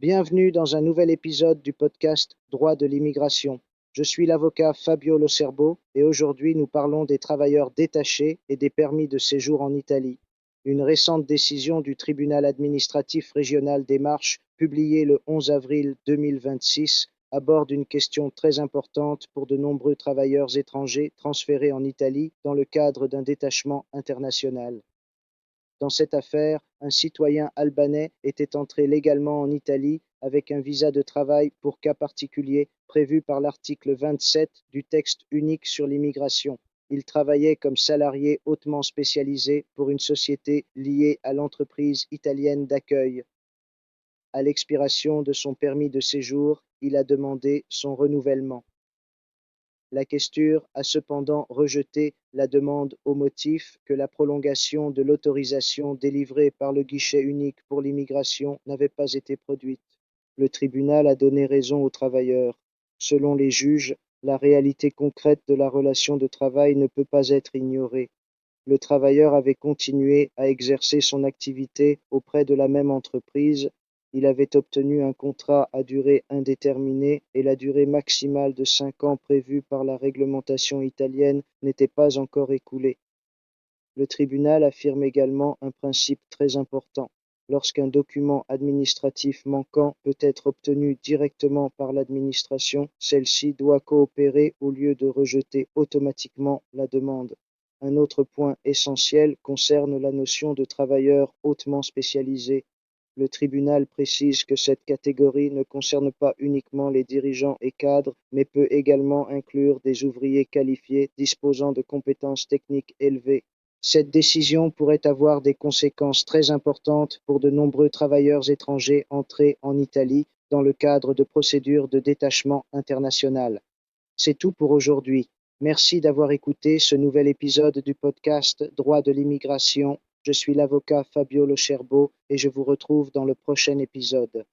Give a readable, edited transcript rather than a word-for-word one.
Bienvenue dans un nouvel épisode du podcast Droit de l'immigration. Je suis l'avocat Fabio Locerbo et aujourd'hui nous parlons des travailleurs détachés et des permis de séjour en Italie. Une récente décision du tribunal administratif régional des Marches, publiée le 11 avril 2026, aborde une question très importante pour de nombreux travailleurs étrangers transférés en Italie dans le cadre d'un détachement international. Dans cette affaire, un citoyen albanais était entré légalement en Italie avec un visa de travail pour cas particulier prévu par l'article 27 du texte unique sur l'immigration. Il travaillait comme salarié hautement spécialisé pour une société liée à l'entreprise italienne d'accueil. À l'expiration de son permis de séjour, il a demandé son renouvellement. La questure a cependant rejeté la demande au motif que la prolongation de l'autorisation délivrée par le guichet unique pour l'immigration n'avait pas été produite. Le tribunal a donné raison aux travailleurs. Selon les juges, la réalité concrète de la relation de travail ne peut pas être ignorée. Le travailleur avait continué à exercer son activité auprès de la même entreprise, il avait obtenu un contrat à durée indéterminée et la durée maximale de 5 ans prévue par la réglementation italienne n'était pas encore écoulée. Le tribunal affirme également un principe très important. Lorsqu'un document administratif manquant peut être obtenu directement par l'administration, celle-ci doit coopérer au lieu de rejeter automatiquement la demande. Un autre point essentiel concerne la notion de travailleur hautement spécialisé. Le tribunal précise que cette catégorie ne concerne pas uniquement les dirigeants et cadres, mais peut également inclure des ouvriers qualifiés disposant de compétences techniques élevées. Cette décision pourrait avoir des conséquences très importantes pour de nombreux travailleurs étrangers entrés en Italie dans le cadre de procédures de détachement international. C'est tout pour aujourd'hui. Merci d'avoir écouté ce nouvel épisode du podcast Droit de l'immigration. Je suis l'avocat Fabio Locerbo et je vous retrouve dans le prochain épisode.